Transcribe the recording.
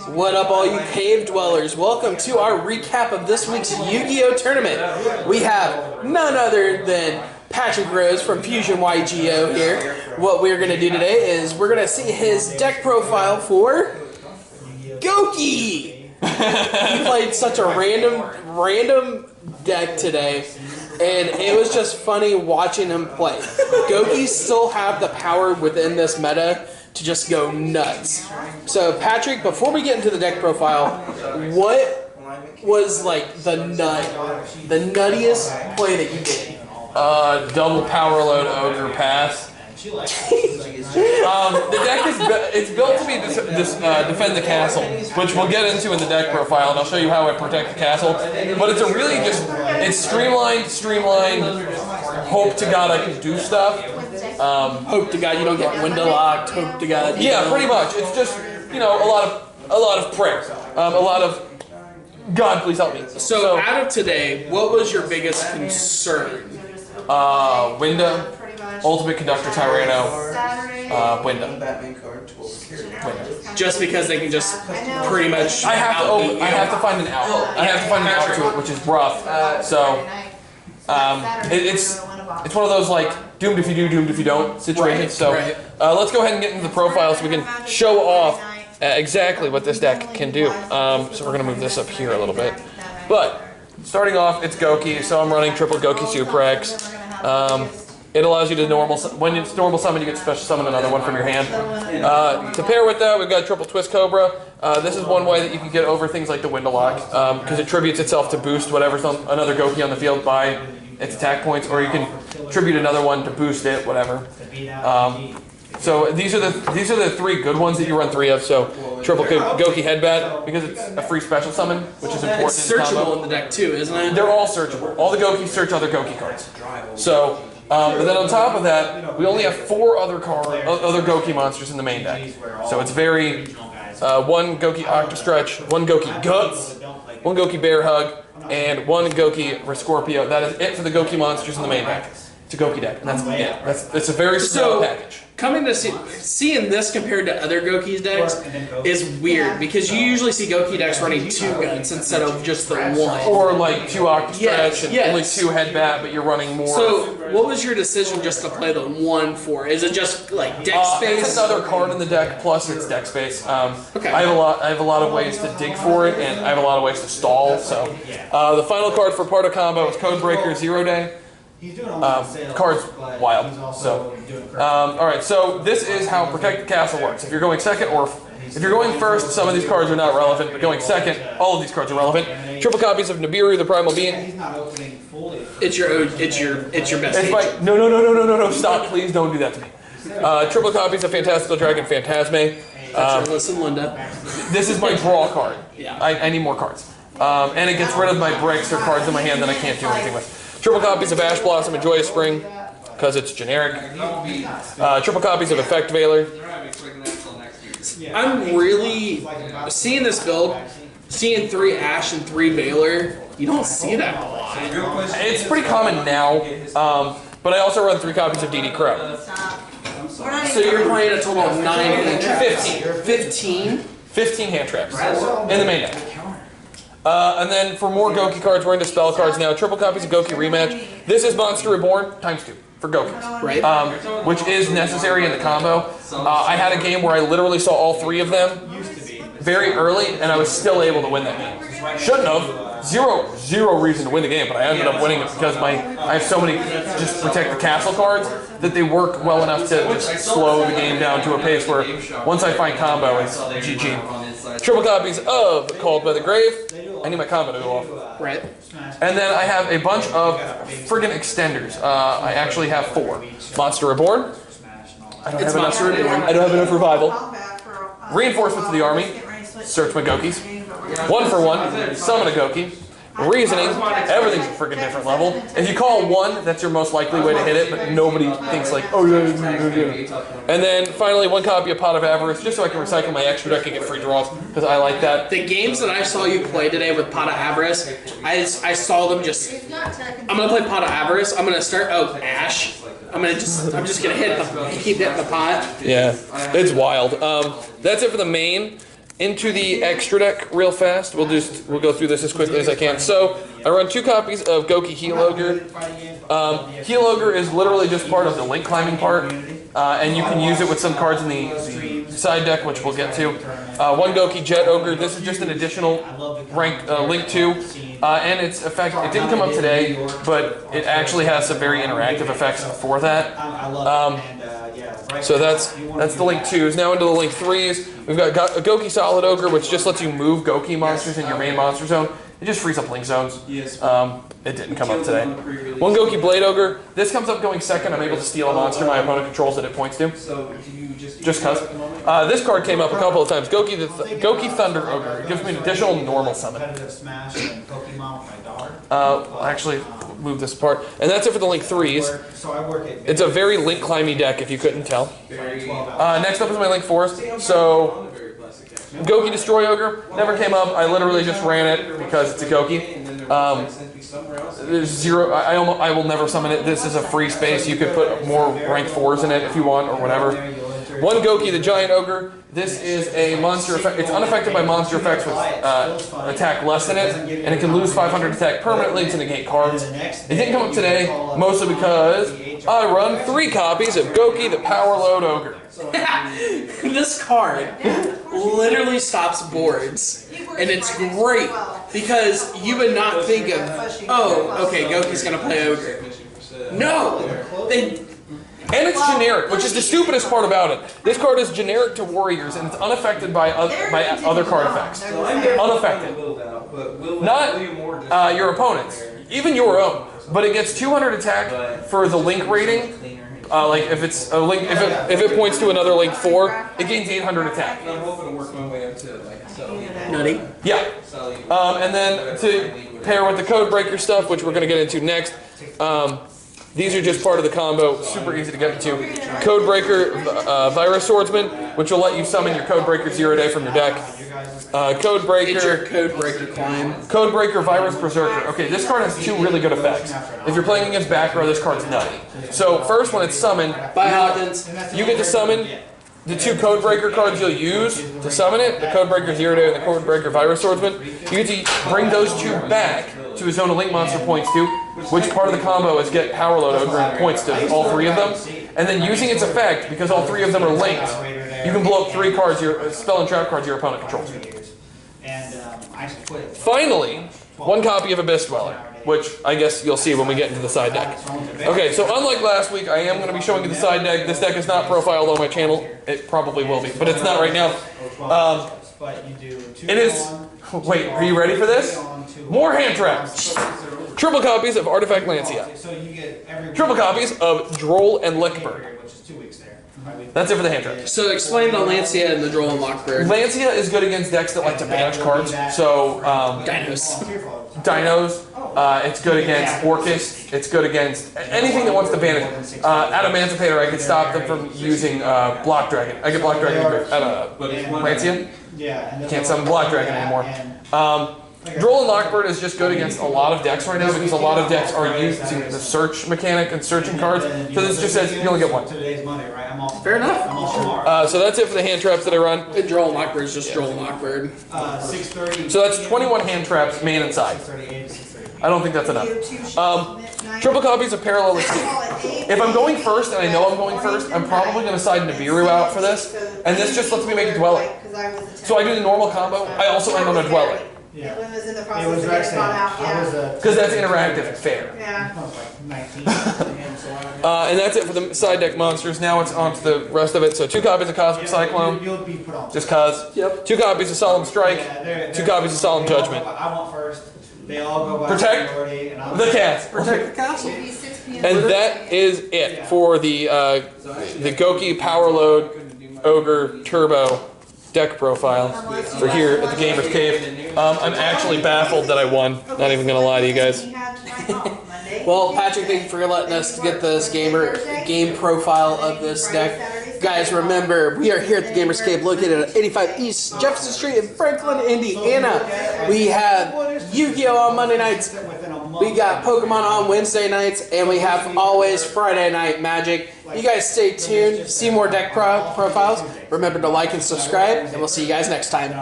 What up, all you cave dwellers? Welcome to our recap of this week's Yu-Gi-Oh! Tournament. We have none other than Patrick Rose from Fusion YGO here. What we're going to do today is we're going to see his deck profile for Goki. He played such a random deck today, and it was just funny watching him play. Goki still have the power within this meta to just go nuts. So Patrick, before we get into the deck profile, what was like the nuttiest play that you did? Double power load ogre pass. The deck is built to be defend the castle, which we'll get into in the deck profile, and I'll show you how I protect the castle. But it's a really it's streamlined. Hope to God I can do stuff. Hope to God you don't get window locked. Hope to God. Yeah, pretty much. It's just a lot of prayer, a lot of God, please help me. So out of today, what was your biggest concern? Window, Ultimate Conductor Tyranno, window. Just because they can just pretty much. I have to find an out. I have to find an out to it, which is rough. So it's one of those like doomed if you do, doomed if you don't situations. So let's go ahead and get into the profile so we can show off exactly what this deck can do. So we're gonna move this up here a little bit. But starting off, it's Goki. So I'm running triple Goki Super X. It allows you to when it's normal summon, you get special summon another one from your hand. To pair with that, we've got triple Twist Cobra. This is one way that you can get over things like the window lock, because it tributes itself to boost whatever's on another Goki on the field by its attack points, or you can tribute another one to boost it, whatever. So these are the three good ones that you run three of. So triple Goki Headbat, because it's a free special summon, which is important. It's searchable in the deck too, isn't it? They're all searchable. All the Gokis search other Goki cards. So, but then on top of that, we only have 4 other Goki monsters in the main deck. So it's very one Goki Octastretch, one Goki Guts, one Goki Bear Hug, and one Goki Rescorpio. That is it for the Goki monsters in the main deck. It's a Goki deck, and that's it. It's a very small package. Coming to seeing this compared to other Goki's decks is weird, because you usually see Goki decks running 2 guns instead of just the 1. Or like 2 Octastretch and only 2 Headbat, but you're running more. So what was your decision just to play the 1 for? Is it just like deck space? It's another card in the deck, plus it's deck space. Okay. I have a lot of ways to dig for it, and I have a lot of ways to stall. So the final card for Parta Combo is Codebreaker 0 Day. Card's wild. So, all right. So this is how Protect the Castle works. If you're going second, or if you're going first, some of these cards are not relevant. But going second, all of these cards are relevant. Triple copies of Nibiru, the Primal Being. It's your best. No! Stop! Please don't do that to me. Triple copies of Fantastical Dragon Phantasme. Listen, Linda. This is my draw card. Yeah. I need more cards. And it gets rid of my bricks or cards in my hand that I can't do anything with. Triple copies of Ash Blossom and Joyous Spring, because it's generic. Triple copies of Effect Veiler. I'm really seeing this build, seeing 3 Ash and 3 Veiler. You don't see that a lot. It's pretty common now, but I also run 3 copies of DD Crow. So you're playing a total of 9 hand traps. 15 hand traps in the main deck. And then for more Goki cards, we're into spell cards now. Triple copies of Goki Rematch. This is Monster Reborn ×2 for Gokis, right? Which is necessary in the combo. I had a game where I literally saw all 3 of them very early, and I was still able to win that game. Shouldn't have. Zero reason to win the game, but I ended up winning it because I have so many just Protect the Castle cards that they work well enough to just slow the game down to a pace where once I find combo, it's GG. Triple copies of Called by the Grave. I need my combo to go off. Right. And then I have a bunch of friggin' extenders. I actually have 4. Monster Reborn. I don't have enough revival. Reinforcements of the army. Search my Gokis. 1 for 1. Summon a Goki. Reasoning. Everything's a friggin' different level. If you call 1, that's your most likely way to hit it, but nobody thinks like, oh yeah. And then finally 1 copy of Pot of Avarice, just so I can recycle my extra deck and get free draws, because I like that. The games that I saw you play today with Pot of Avarice, I saw them just. I'm gonna play Pot of Avarice. I'm gonna start. Oh, Ash. I'm just gonna keep hitting the pot. Yeah, it's wild. That's it for the main. into the extra deck real fast. We'll go through this as quickly as I can. So I run 2 copies of Goki Heel Ogre. Heel Ogre is literally just part of the link climbing part, and you can use it with some cards in the side deck, which we'll get to. 1 Goki Jet Ogre. This is just an additional rank link 2, and its effect. It didn't come up today, but it actually has some very interactive effects for that. So that's the link 2s. Now into the link 3s. We've got a Goki Solid Ogre, which just lets you move Goki monsters in your main monster zone. It just frees up link zones. It didn't come up today. 1 Goki Blade Ogre. This comes up going second. I'm able to steal a monster my opponent controls that it points to. Just cuz. This card came up a couple of times. Goki Thunder Ogre. It gives me an additional normal summon. I'll actually move this apart. And that's it for the link 3s. It's a very link climby deck if you couldn't tell. Next up is my link 4s. So Goki Destroy Ogre never came up. I literally just ran it because it's a Goki. There's 0. I will never summon it. This is a free space. You could put more rank 4s in it if you want or whatever. 1 Goki the Giant Ogre. This is a monster effect. It's unaffected by monster effects with attack less than it, and it can lose 500 attack permanently to negate cards. It didn't come up today, mostly because I run 3 copies of Goki the Power Load Ogre. This card literally stops boards, and it's great because you would not think of, oh, okay, Goki's gonna play Ogre. No, and it's generic, which is the stupidest part about it. This card is generic to warriors, and it's unaffected by other card effects. Unaffected. Not your opponent's, even your own. But it gets 200 attack for the link rating. Like if it's a link, if it points to another link 4, it gains 800 attack. Nutty. Yeah. And then to pair with the Codebreaker stuff, which we're going to get into next. These are just part of the combo, super easy to get into. Codebreaker Virus Swordsman, which will let you summon your Codebreaker 0-day from your deck. Codebreaker climb. Codebreaker Virus Berserker. Okay, this card has 2 really good effects. If you're playing against back row, this card's nutty. So first, when it's summoned, you get to summon the 2 Codebreaker cards you'll use to summon it, the Codebreaker 0-day and the Codebreaker Virus Swordsman. You get to bring those 2 back to a zone a link monster points to, which part of the combo is get Power Load Ogre and points to all 3 of them. And then using its effect, because all 3 of them are linked, you can blow up 3 cards, spell and trap cards your opponent controls. Finally, 1 copy of Abyss Dweller, which I guess you'll see when we get into the side deck. Okay, so unlike last week, I am going to be showing you the side deck. This deck is not profiled on my channel. It probably will be, but it's not right now. It is... Wait, are you ready for this? More hand traps. Triple copies of Artifact Lancia. Triple copies of Droll and Lickbird. That's it for the hand traps. So explain the Lancia and the Droll and Lockbird. Lancia is good against decks that like to banish cards. So, Dinos. It's good against Orcus. It's good against anything that wants to banish. Adamantipator, I could stop them from using Block Dragon. I get Block Dragon out of Lancia. Can't summon Block Dragon anymore. Droll and Lockbird is just good against a lot of decks right now because a lot of decks are using the search mechanic and searching cards. So this just says you only get 1. Fair enough. So that's it for the hand traps that I run. And Droll and Lockbird is just Droll and Lockbird. So that's 21 hand traps, main and side. I don't think that's enough. Triple copies of Parallel Exceed. If I'm going first, and I know I'm going first, I'm probably going to side Nibiru out for this. And this just lets me make a Dweller. So I do the normal combo. I also end on a Dweller. Yeah. It was in the process of because that's interactive and fair. Yeah. And that's it for the side deck monsters. Now it's on to the rest of it. So 2 copies of Cosmic Cyclone. Just cause. Yep. 2 copies of Solemn Strike. 2 copies of Solemn Judgment. I want first. They all go by Protect the cast. Protect the castle. And that is it for the Goki Power Load Ogre Turbo deck profile for here at the Gamer's Cave. I'm actually baffled that I won. Not even gonna lie to you guys. Well, Patrick, thank you for letting us get this game profile of this deck. Guys, remember, we are here at the Gamerscape located at 85 East Jefferson Street in Franklin, Indiana. We have Yu-Gi-Oh! On Monday nights. We got Pokemon on Wednesday nights. And we have always Friday night Magic. You guys stay tuned. See more deck profiles. Remember to like and subscribe. And we'll see you guys next time.